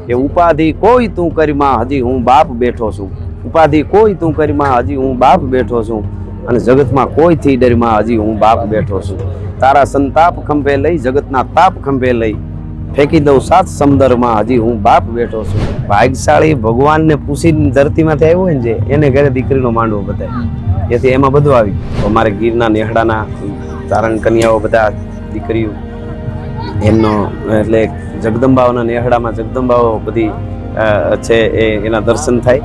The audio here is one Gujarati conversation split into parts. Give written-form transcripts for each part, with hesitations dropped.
કે ઉપાધિ કોઈ તું કરીમાં હજી હું બાપ બેઠો છું, ઉપાધિ કોઈ તું કરીમાં હજી હું બાપ બેઠો છું, અને જગતમાં કોઈથી ડરમાં હજી હું બાપ બેઠો છું. તારા સંતાપ ખંભે લઈ જગતના તાપ ખંભે લઈ ફેંકી દઉં સાત સમંદરમાં હજી હું બાપ બેઠો છું. ભાગ્યશાળી ભગવાનને પૂછીને ધરતીમાંથી આવ્યો હોય ને જે એને ઘરે દીકરીનો માંડવો બતાય, એથી એમાં બધું આવી. અમારે ગીરના નેહડાના તારણ કન્યાઓ બધા દીકરીઓ એમનો એટલે જગદંબાઓના નેહડામાં જગદંબાઓ બધી છે એના દર્શન થાય.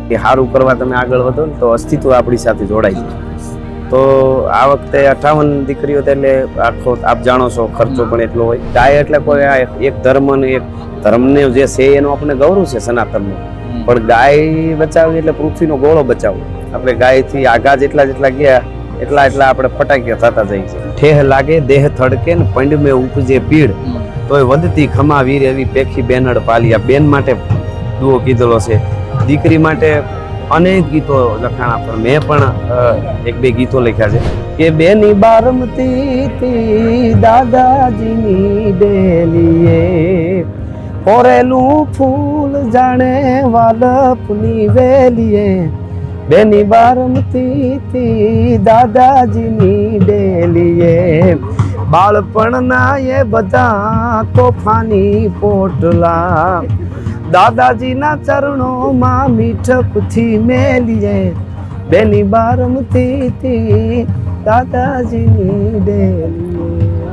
કે સારું કરવા તમે આગળ વધો ને તો અસ્તિત્વ આપણી સાથે જોડાય. તો આ વખતે 58 દીકરીઓ એટલે આખો આપ જાણો છો ખર્ચો પણ એટલો હોય. ગાય એટલે કોઈ એક ધર્મ ને એક ધર્મને જે છે એનો આપણે ગૌરવ છે સનાતનનો, પણ ગાય બચાવવી એટલે પૃથ્વીનો ગોળો બચાવવો. આપણે ગાયથી આઘા જેટલા ગયા એટલા આપણે ફટાક્યા થતા જઈએ છીએ. ઠેહ લાગે દેહ થડકે ને પંડ મેં ઉપજે પીડ, તોય વધતી ખમા વીર એવી પેખી બેનડ પાલિયા. બેન માટે દુઓ કીધેલો છે, દીકરી માટે અનેક ગીતો લખાણા, પણ મેં પણ એક બે ગીતો લખ્યા છે કે બેની બારમતી દાદાજીની ડેલીએ ફોરેલું ફૂલ જાણે વાલપની વેલીએ. બેની બારમતી દાદાજીની ડેલીએ બાળપણના એ બધા તોફાની પોટલા દાદાજીના ચરણોમાં મીઠકથી મેલીએ. બેની બારમતી દાદાજીની ડેલીએ.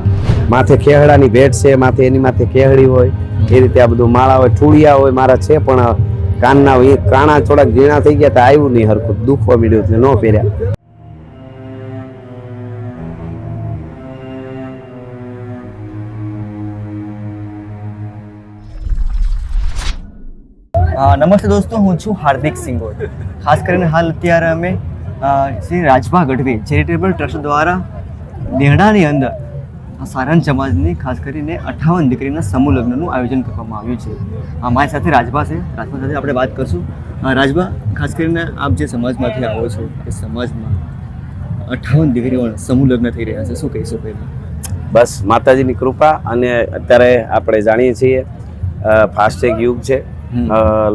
માથે ખેહડાની ભેટ છે, માથે એની માથે ખેહડી હોય એ રીતે આ બધું માળા હોય, ચૂડિયા હોય મારા છે, પણ કાનના કાણા થોડાક ઝીણા થઈ ગયા તો આવ્યું નહીં હરખું, દુખવા મળ્યું એટલે ન પહેર્યા. નમસ્તે દોસ્તો, હું છું હાર્દિક સિંગોડ. ખાસ કરીને હાલ અત્યારે અમે શ્રી રાજભા ગઢવી ચેરિટેબલ ટ્રસ્ટ દ્વારા નેહડાની અંદર સારંગ સમાજની ખાસ કરીને 58 દીકરીના સમૂહ લગ્નનું આયોજન કરવામાં આવ્યું છે. મારી સાથે રાજભા છે, રાજભા સાથે આપણે વાત કરશું. રાજભા, ખાસ કરીને આપ જે સમાજમાંથી આવો છો એ સમાજમાં 58 દીકરીઓના સમૂહ લગ્ન થઈ રહ્યા છે, શું કહીશું પહેલાં? બસ માતાજીની કૃપા, અને અત્યારે આપણે જાણીએ છીએ ફાસ્ટેગ યુગ છે,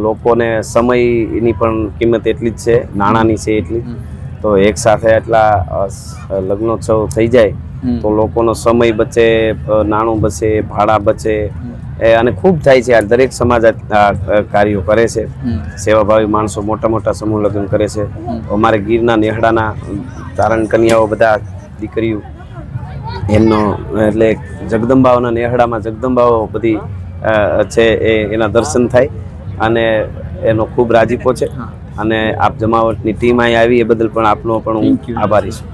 લોકોને સમયની પણ કિંમત એટલી જ છે, નાણાંની છે એટલી. તો એક સાથે એટલા લગ્નોત્સવ થઈ જાય તો લોકોનો સમય બચે, નાણું બચે, ભાડા બચે, અને ખૂબ થાય છે. આ દરેક સમાજ કાર્યો કરે છે, સેવાભાવી માણસો મોટા મોટા સમૂહ લગ્ન કરે છે. અમારે ગીરના નેહડાના તારણ કન્યાઓ બધા દીકરીઓ એમનો એટલે જગદંબાઓના નેહડામાં જગદંબાઓ બધી છે એના દર્શન થાય, અને એનો ખૂબ રાજીપો છે. અને આપ જમાવટની ટીમ અહીં આવી એ બદલ પણ આપનો પણ હું આભારી છું.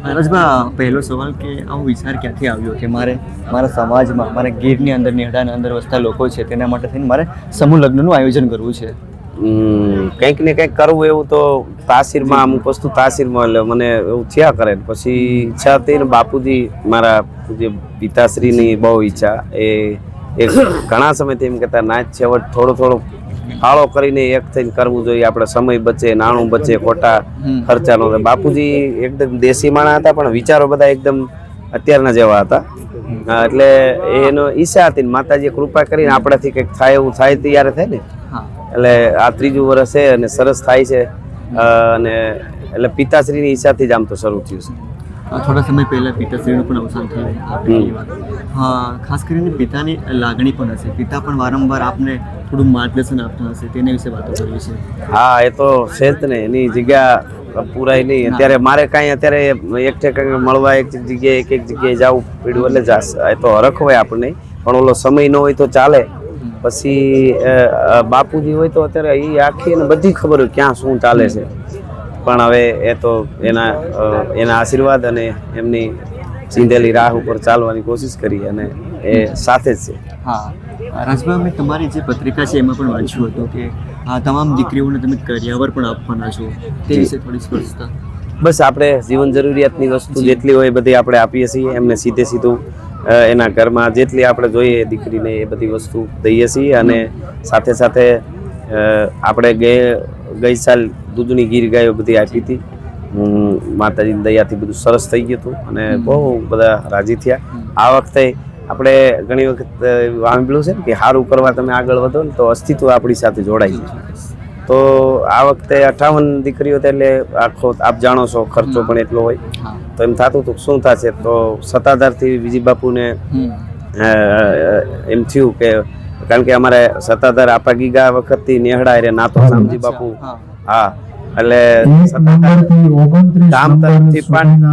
રાજભા, પહેલો સવાલ કે આવો વિચાર ક્યાંથી આવ્યો કે મારા સમાજમાં, મારા ગીરની અંદર નેહડાના અંદર વસતા લોકો છે તેના માટે થઈને મારે સમૂહ લગ્નનું આયોજન કરવું છે? કંઈક ને કંઈક કરવું એવું તો તાસીરમાં અમુક વસ્તુ તાસીરમાં એટલે મને એવું થયા કરે. પછી ઈચ્છા હતી ને બાપુજી મારા જે પિતાશ્રીની બહુ ઈચ્છા, એ ઘણા સમયથી એમ કહેતા ના છેવટ થોડો ફાળો કરીને એક થઈને કરવું જોઈએ, આપણે સમય બચે, નાણું બચે, ખોટા ખર્ચાનો. બાપુજી એકદમ દેશી માણસ હતા, પણ વિચારો બધા એકદમ અત્યારના જેવા હતા. એટલે એનો ઈચ્છા હતી, માતાજીએ કૃપા કરીને આપણાથી કંઈક થાય એવું થાય તૈયાર થાય ને. એટલે આ 3જું વર્ષ છે અને સરસ થાય છે. અને એટલે પિતાશ્રીની ઈચ્છાથી જ આમ તો શરૂ થયું છે. થોડા સમય પહેલાં પિતાશ્રીનું પણ અવસાન થયું. હા, ખાસ કરીને પિતાની લાગણી પણ હશે, પિતા પણ વારંવાર આપને થોડું માર્ગદર્શન આપતા હશે, તેના વિશે વાતો કરવી છે. હા, એ તો છે જ ને, એની જગ્યા પૂરાય નહીં. અત્યારે મારે કાંઈ અત્યારે એક ઠેકાણે મળવા એક જગ્યાએ એક જગ્યાએ જવું પડ્યું એટલે એ તો હરખ હોય આપણને, પણ ઓલો સમય ન હોય તો ચાલે. પછી બાપુજી હોય તો અત્યારે એ આખી એને બધી ખબર હોય ક્યાં શું ચાલે છે. પણ હવે એ તો એના આશીર્વાદ અને એમની ચીંધેલી રાહ ઉપર ચાલવાની કોશિશ કરી, અને એ સાથે જ છે. હા રાજભા, મેં તમારી જે પત્રિકા છે એમાં પણ વાંચ્યું હતું કે તમામ દીકરીઓને તમે કરિયાવર પણ આપવાના છો, તે વિશે થોડી સ્પષ્ટતા. બસ આપણે જીવન જરૂરિયાતની વસ્તુ જેટલી હોય એ બધી આપણે આપીએ છીએ એમને, સીધું એના ઘરમાં જેટલી આપણે જોઈએ દીકરીને એ બધી વસ્તુ દઈએ છીએ. અને સાથે સાથે આપણે ગઈ સાલ દૂધની ગીર ગાયો બધી આપી હતી. માતાજીની દયાથી બધું સરસ થઈ ગયું હતું અને બહુ બધા રાજી થયા. આ વખતે આપણે ઘણી વખત સાંભળ્યું છે ને કે સારું કરવા તમે આગળ વધો ને તો અસ્તિત્વ આપણી સાથે જોડાઈ જાય. તો આ વખતે 58 દીકરીઓ એટલે આખો આપ જાણો છો ખર્ચો પણ એટલો હોય. તો એમ થતું હતું શું થશે, તો સત્તાધારથી વિજય બાપુને એમ થયું કે કારણ કે અમારે સત્તાધાર આપા ગીગા વખતથી નેહડા રે નાતો શામજી બાપુ, હા એટલે ગામ તરફથી પણ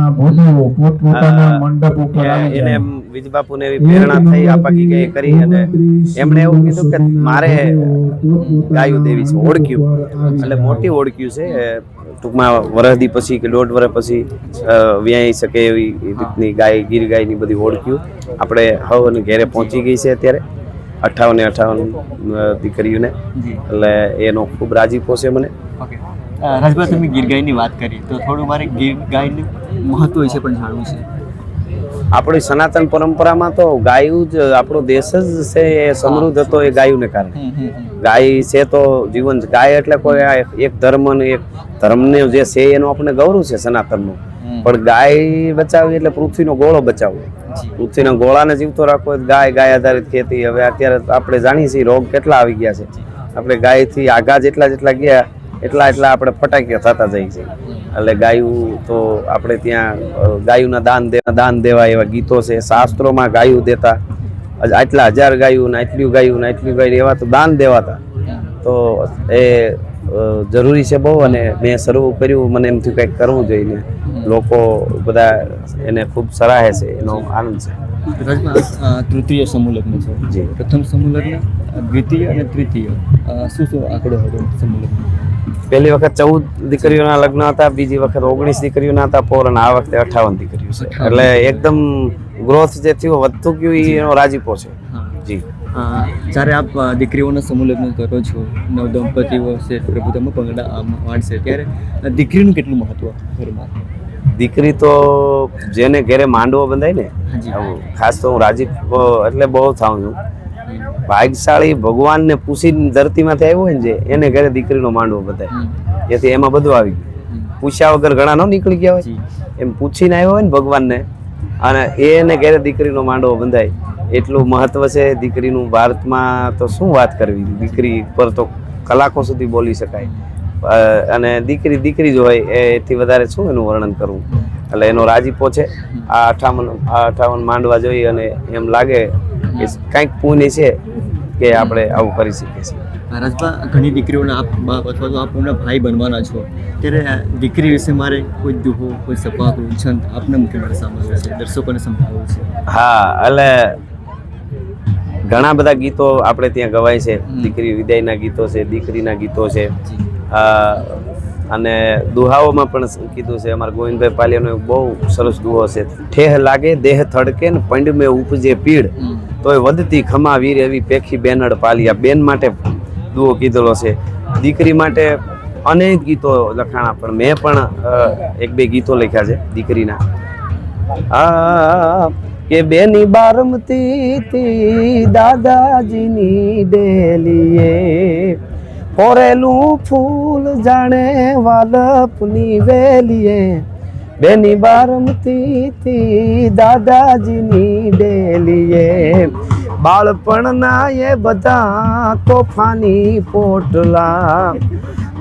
એને વિજય બાપુને એવી પ્રેરણા થઈ આપા ગીગાએ કરી અને એમણે એવું કીધું કે મારે ગાયું દેવી છે, ઓળખ્યું એટલે મોટી ઓળખ્યું છે ટૂંકમાં વરસદી પછી કે 1.5 વર્ષ પછી વ્યાઈ શકે એવી રીતની ગાય ગીર ગાયની બધી ઓળખ્યું આપણે હવે અને ઘેરે પહોંચી ગઈ છે અત્યારે 58 દીકરીઓને, એટલે એનો ખૂબ રાજીપો છે મને. રાજભાઈ, તમે ગીર ગાયની વાત કરી તો થોડું મારે ગીર ગાયનું મહત્વ વિશે પણ જાણવું છે. આપણી સનાતન પરંપરામાં તો ગાયું જ આપણો દેશ જ છે એ સમૃદ્ધ હતો એ ગાયુંને કારણે. ગાય છે તો જીવન, ગાય એટલે કોઈ એક ધર્મ ને એક ધર્મને જે છે એનો આપણે ગૌરવ છે સનાતનનું, પણ ગાય બચાવવી એટલે પૃથ્વીનો ગોળો બચાવવો. પૃથ્વીના ગોળાને જીવતો રાખવો ગાય આધારિત ખેતી. હવે અત્યારે આપણે જાણીએ છીએ રોગ કેટલા આવી ગયા છે, આપણે ગાયથી આઘા જેટલા ગયા એટલા આપણે ફટાક્યા થતા જાય છે. એટલે ગાયું તો આપણે ત્યાં ગાયુંના દાન દેવા એવા ગીતો છે શાસ્ત્રોમાં. ગાયું દેતા આટલા 1000 ગાયું ને આટલી ગાયું ને આટલી ગાય એવા તો દાન દેવાતા. તો એ જરૂરી છે બહુ, અને મેં શરૂ કર્યું, મને એમ થયું કંઈક કરવું જોઈએ. લોકો બધા એને ખૂબ સરાહે છે, એનો આનંદ છે. તૃતીય સમૂહ લગ્ન છે જી, પ્રથમ સમૂહ લગ્ન, દ્વિતીય અને તૃતીય શું આંકડો હતો સમૂહ લગ્ન? પહેલી વખત 14 દીકરીઓના લગ્ન હતા, બીજી વખત 19 દીકરીઓના હતા પોર, અને આ વખતે 58 દીકરીઓ છે. એટલે એકદમ ગ્રોથ જે થયો વધતું ગયું એનો રાજીપો છે જી. જ્યારે આપ દીકરીઓના સમૂહ લગ્ન કરો છો, નવ દંપતીઓ છે, પ્રભુતામાં પગડા વાળશે, ત્યારે દીકરીનું કેટલું મહત્વ ઘરમાં? દીકરી તો જેને ઘરે માંડવો બંધાય ને, ખાસ તો હું રાજીપો એટલે બહુ થાઉં છું. ભાગ્યશાળી ભગવાનને પૂછીને ધરતીમાંથી આવ્યો હોય ને જે, એને ઘરે દીકરીનો માંડવો બંધાય. એથી એમાં બધું આવી ગયું. પૂછ્યા વગર ઘણા ન નીકળી ગયા હોય, એમ પૂછીને આવ્યો હોય ને ભગવાનને, અને એને ઘરે દીકરીનો માંડવો બંધાય. એટલું મહત્વ છે દીકરીનું. ભારતમાં તો શું વાત કરવી, દીકરી પર તો કલાકો સુધી બોલી શકાય. અને દીકરી જ હોય એથી વધારે શું એનું વર્ણન કરવું. એટલે એનો રાજીપો છે. આ 58 માંડવા જોઈ અને એમ લાગે કે કંઈક પુણ્ય છે કે આપણે આવું કરી શકીએ છીએ. રાજભા, ઘણી દીકરીઓના આપ બાપ અથવા તો આપ એમના ભાઈ બનવાના છો, ત્યારે દીકરી વિશે મારે કોઈ દુહો, કોઈ સપા, કોઈ છંદ આપને મુખ્ય સાંભળવું છે, દર્શકોને સંભળાવવું છે. હા, એટલે ઘણા બધા ગીતો આપણે ત્યાં ગવાય છે. દીકરી વિદાયના ગીતો છે, દીકરીના ગીતો છે, અને દુહાઓમાં પણ કીધું છે. અમારા ગોવિંદભાઈ પાલિયાનો બહુ સરસ દુહો છે. ઠેહ લાગે દેહ થડકે ને પંડ મેં ઉપજે પીડ, તોય વધતી ખમા વીર એવી પેખી બેનડ પાલિયા. બેન માટે દુહો કીધેલો છે. દીકરી માટે અનેક ગીતો લખાણા, પણ મેં પણ 1-2 ગીતો લખ્યા છે દીકરીના. કે બેની બારમતી દાદાજીની ડેલીએ, કોરેલું ફૂલ જાણે વાલપની વેલીએ. બેની બારમતી દાદાજીની ડેલીએ, બાળપણના એ બધા તોફાની પોટલા,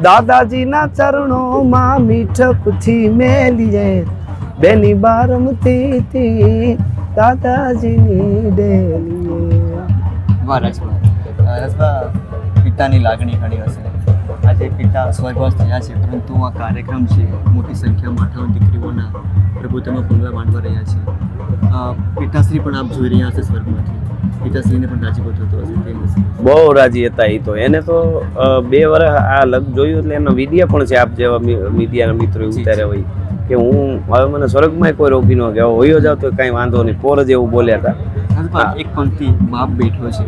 દાદાજીના ચરણોમાં મીઠકથી મેલીએ. બેની બારમતી દાદાજીની ડેલીએ. વાહ રાજભા, પિતાની લાગણી ઘણી હશે. આજે પિતા સ્વર્ગવાસ થયા છે, પરંતુ આ કાર્યક્રમ છે મોટી સંખ્યામાં 58 દીકરીઓના પ્રભુતામાં પગલાં માંડવા રહ્યા છે. પિતાશ્રી પણ આપ જોઈ રહ્યા હશે સ્વર્ગમાંથી, પિતાશ્રીને પણ રાજીપો થતો હશે? બહુ રાજી હતા એ તો. એને તો 2 વર્ષ આ લગ્ન જોયું એટલે એનો વિડીયો પણ છે, આપ જેવા મીડિયાના મિત્રો ઉતાર્યા હોય કે હું હવે મને સ્વર્ગમાં કોઈ રોકી ન કે હોયો જાવ તો કાંઈ વાંધો નહીં. પોર જ એવું બોલ્યા હતા. એક પંક્તિ બાપ બેઠો છે.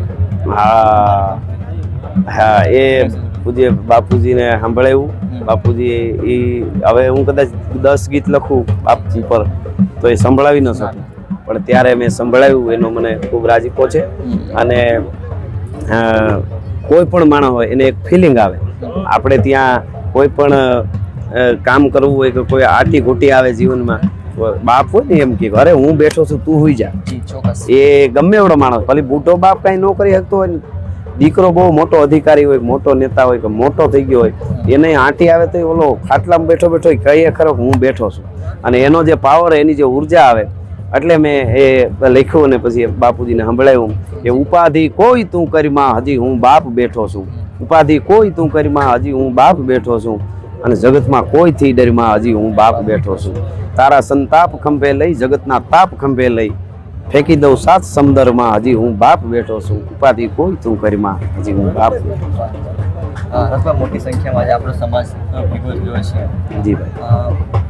હા, એ પૂજ્ય બાપુજીને સાંભળાયું. બાપુજી એ હવે હું કદાચ 10 ગીત લખું બાપજી પર તો એ સંભળાવી ન શકું, પણ ત્યારે મેં સંભળાવ્યું. એનો મને ખૂબ રાજીપો છે. અને કોઈ પણ માણસ હોય એને એક ફિલિંગ આવે. આપણે ત્યાં કોઈ પણ કામ કરવું હોય કે કોઈ આટી ઘૂંટી આવે જીવનમાં બાપ હોય ને એમ કે અરે હું બેઠો છું તું હુઈ જા. જી ચોક્કસ. એ ગમે એવડો માણસ ભલે બુઢો બાપ કઈ ન કરી શકતો હોય ને, દીકરો બહુ મોટો અધિકારી હોય, મોટો નેતા હોય કે મોટો થઈ ગયો હોય, એને આંટી આવે તો ઓલો ખાટલામાં બેઠો બેઠો કહીએ ખરો કે હું બેઠો છું. અને એનો જે પાવર, એની જે ઉર્જા આવે, એટલે મેં એ લખ્યું અને પછી બાપુજીને સંભળાવ્યું કે ઉપાધિ કોઈ તું કરીમાં હજી હું બાપ બેઠો છું, ઉપાધિ કોઈ તું કરીમાં હજી હું બાપ બેઠો છું, અને જગતમાં કોઈથી ડરમાં હજી હું બાપ બેઠો છું. તારા સંતાપ ખંભે લઈ, જગતના તાપ ખંભે લઈ, ફેંકી દઉં સાત સમંદરમાં હજી હું બાપ બેઠો છું, ઉપાધિ કોઈ તું કરીમાં હજી હું બાપ બેઠો છું. રસભા, મોટી સંખ્યામાં આજે આપણો સમાજ ભેગો થયો છે. જી ભાઈ.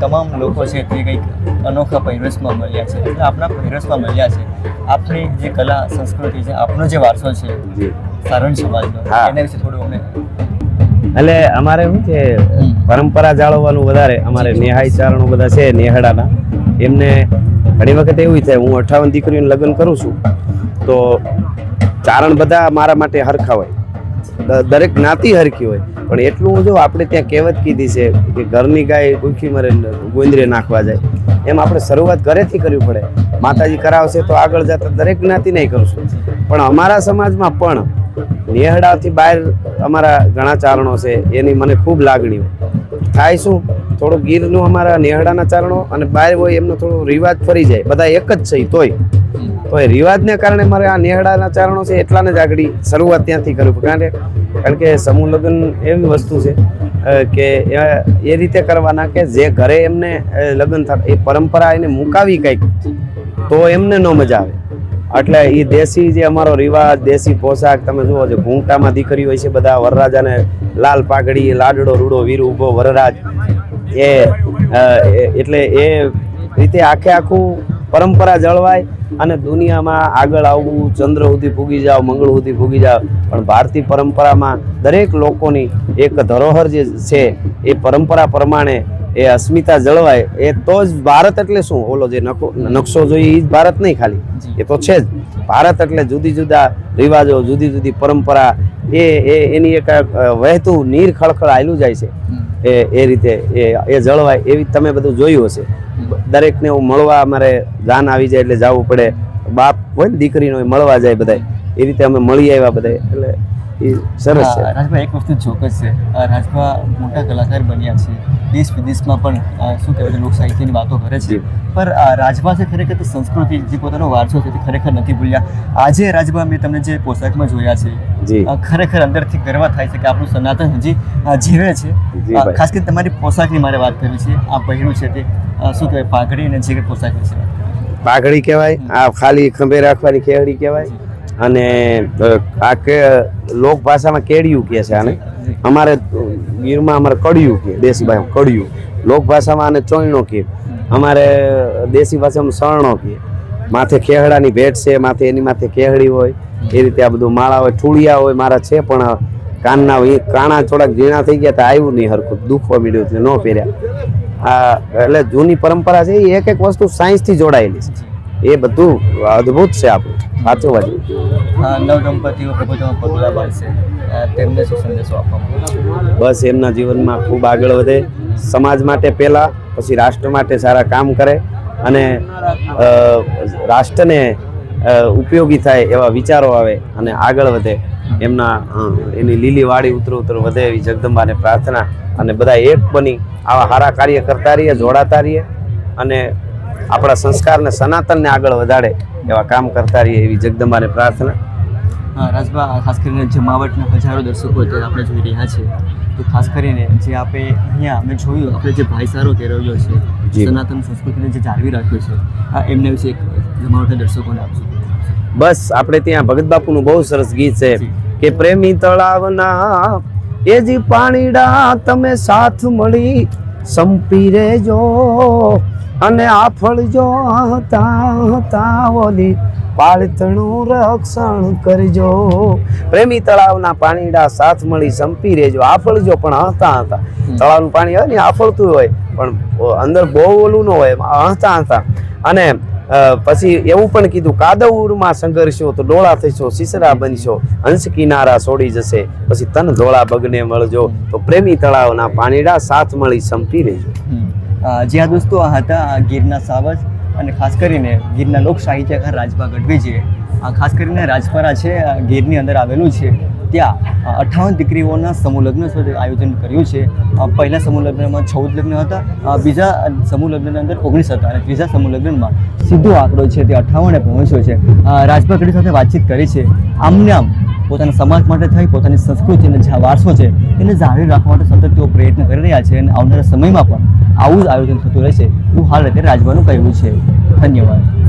તમામ લોકો છે તે કંઈક અનોખા પહેરવેશમાં મળ્યા છે, એટલે આપણા પહેરવેશમાં મળ્યા છે. આપણી જે કલા સંસ્કૃતિ છે, આપણો જે વારસો છે જી. સારણ સમાજનો, હા. એના વિશે થોડું અમને. એટલે અમારે શું છે, પરંપરા જાળવવાનું વધારે. અમારે નેહાઈ ચારણો બધા છે નેહડાના, એમને ઘણી વખત એવું થાય, હું 58 દીકરીઓને લગ્ન કરું છું તો ચારણ બધા મારા માટે હરખા હોય, દરેક જ્ઞાતિ હરખી હોય, પણ એટલું જો આપણે ત્યાં કહેવત કીધી છે કે ઘરની ગાય ભૂખી મરે ગોંદરે નાખવા જાય, એમ આપણે શરૂઆત ઘરેથી કરવી પડે. માતાજી કરાવશે તો આગળ જતા દરેક જ્ઞાતિ નહીં કરશું. પણ અમારા સમાજમાં પણ નેહડાથી બહાર અમારા ઘણા ચારણો છે, એની મને ખૂબ લાગણી થાય. શું થોડું ગીરનું અમારા નેહડાના ચારણો અને બહાર હોય એમનો થોડો રિવાજ ફરી જાય, બધા એક જ છે તોય રિવાજને કારણે મારે આ નેહડાના ચારણો છે એટલાને જ આગળ શરૂઆત ત્યાંથી કરવી. કારણ કે સમૂહ લગ્ન એવી વસ્તુ છે કે એ રીતે કરવાના કે જે ઘરે એમને લગ્ન થાય એ પરંપરા એને મુકાવી કંઈક તો એમને ન મજા આવે. એટલે એ દેશી જે અમારો રિવાજ, દેશી પોશાક તમે જુઓ છો, ઘૂંઘટામાં દીકરી હોય છે બધા, વરરાજાને લાલ પાઘડી, લાડડો રૂડો વીર ઉભો વરરાજ, એટલે એ રીતે આખે આખું પરંપરા જળવાય અને દુનિયામાં આગળ આવવું, ચંદ્ર સુધી પૂગી જાઓ, મંગળ સુધી પૂગી જાઓ. પણ ભારતીય પરંપરામાં દરેક લોકોની એક ધરોહર જે છે એ પરંપરા પ્રમાણે એ અસ્મિતા જળવાય, એ તો જ ભારત. એટલે શું, ઓલો જે નકશો જોઈએ એ જ ભારત નહીં ખાલી, એ તો છે જ ભારત. એટલે જુદી જુદા રિવાજો, જુદી જુદી પરંપરા, એની એક વહેતું નીર ખળખળ આયલું જાય છે, એ રીતે એ જળવાય એવી તમે બધું જોયું હશે. દરેકને એવું મળવા અમારે જાન આવી જાય એટલે જવું પડે, બાપ હોય ને દીકરીનો મળવા જાય બધા, એ રીતે અમે મળી આવ્યા બધા. એટલે એ સરસ છે. રાજભા, એક વસ્તુ ચોક્કસ છે, રાજભા મોટા કલાકાર બન્યા છે, દેશ વિદેશમાં પણ શું કહેવાય લોક સાહિત્યની વાતો કરે છે, પણ રાજભા છે ખરેખર તો સંસ્કૃતિ, જે પોતાનો વારસો છે તે ખરેખર નથી ભૂલ્યા. આજે રાજભા, મેં તમને જે પોશાકમાં જોયા છે, ખરેખર અંદરથી ગર્વ થાય છે કે આપણું સનાતન હજી જીવે છે. ખાસ કરીને તમારી પોશાકની મારે વાત કરવી છે. આ પહેર્યું છે તે શું કહેવાય, પાઘડી અને જે પોશાક છે, પાઘડી કહેવાય, આ ખાલી ખંભે રાખવાની કેવડી કહેવાય, અને આ કે લોક ભાષામાં કેડિયું કહે છે આને. અમારે ગીરમાં અમારે કડિયું કહે, દેશી ભાષામાં કડિયું, લોક ભાષામાં આને ચોયણો કહે, અમારે દેશી ભાષામાં સરણો કહે. માથે ખેહડાની ભેટ છે, માથે એની માથે કેહડી હોય, એ રીતે આ બધું માળા હોય, ઠુળિયા હોય મારા છે, પણ કાનના કાણા થોડાક ઝીણા થઈ ગયા તો આવ્યું નહીં હરખું, દુખવા મળ્યું એટલે ન પહેર્યા. આ એટલે જૂની પરંપરા છે, એ એક એક વસ્તુ સાયન્સથી જોડાયેલી છે, એ બધું અદ્ભુત છે આપણું સાચું બાજુ. નવ દંપતીઓ પ્રભુત્વમાં પગલાં બાળશે, તેમને શું સંદેશો આપવામાં? બસ એમના જીવનમાં ખૂબ આગળ વધે, સમાજ માટે પહેલાં, પછી રાષ્ટ્ર માટે સારા કામ કરે, અને રાષ્ટ્રને ઉપયોગી થાય એવા વિચારો આવે અને આગળ વધે. એની લીલી વાડી ઉતર વધે એવી જગદંબાને પ્રાર્થના, અને બધા એક બની આવા સારા કાર્ય કરતા રહીએ, જોડાતા રહીએ, અને આપણા સંસ્કારને, સનાતનને આગળ વધારે એવા કામ કરતા રહીએ એવી જગદંબાને પ્રાર્થના. રાજભા, ખાસ કરીને જમાવટના હજારો દર્શકો અત્યારે આપણે જોઈ રહ્યા છે, તો ખાસ કરીને જે આપણે અહીંયા અમે જોયું, આપણે જે ભાઈચારો કેળવ્યો છે, સનાતન સંસ્કૃતિને જે જાળવી રાખ્યો છે, એમના વિશે એક જમાવટના દર્શકોને આપશું. બસ આપણે ત્યાં ભગત બાપુનું બહુ સરસ ગીત છે કે પ્રેમી તળાવના એ જ પાણીડા તમે સાથ મળી સંપી રેજો, અને આફળજો તાવલી પાળતણું રક્ષણ કરજો. પ્રેમી તળાવના પાણીડા સાથ મળી સંપી રેજો, આફળજો પણ હતા હતા. તળાવનું પાણી હોય ને આફળતું હોય, પણ અંદર બહુ ઓલું ન હોય, હતા હતા. અને પછી એવું પણ કીધું, કાદવમાં સંઘર્ષો તો ડોળા થશો, સિસરા બનશો, હંસ કિનારા છોડી જશે, પછી તન ધોળા બગને મળજો. તો પ્રેમી તળાવના પાણીડા સાથ મળી સંપી રહેજો. જ્યાં દોસ્તો આ હતા ગીરના સાવજ અને ખાસ કરીને ગીરના લોક સાહિત્યકાર રાજભા ગઢવીજીએ ખાસ કરીને રાજપરા છે ગીરની અંદર આવેલું છે ત્યાં 58 દીકરીઓના સમૂહ લગ્ન આયોજન કર્યું છે. પહેલા સમૂહ લગ્નમાં 14 લગ્ન હતા, બીજા સમૂહ લગ્નની અંદર 19 હતા અને ત્રીજા સમૂહ લગ્નમાં સીધો આંકડો છે તે 58 પહોંચ્યો છે. રાજભા ગઢવી સાથે વાતચીત કરી છે. આમને આમ પોતાના સમાજ માટે થઈ પોતાની સંસ્કૃતિ અને જે વારસો છે એને જાળવી રાખવા માટે સતત તેઓ પ્રયત્ન કરી રહ્યા છે અને આવનારા સમયમાં પણ આવું જ આયોજન થતું રહેશે એવું હાલ અત્યારે રાજભાનું કહેવું છે. ધન્યવાદ.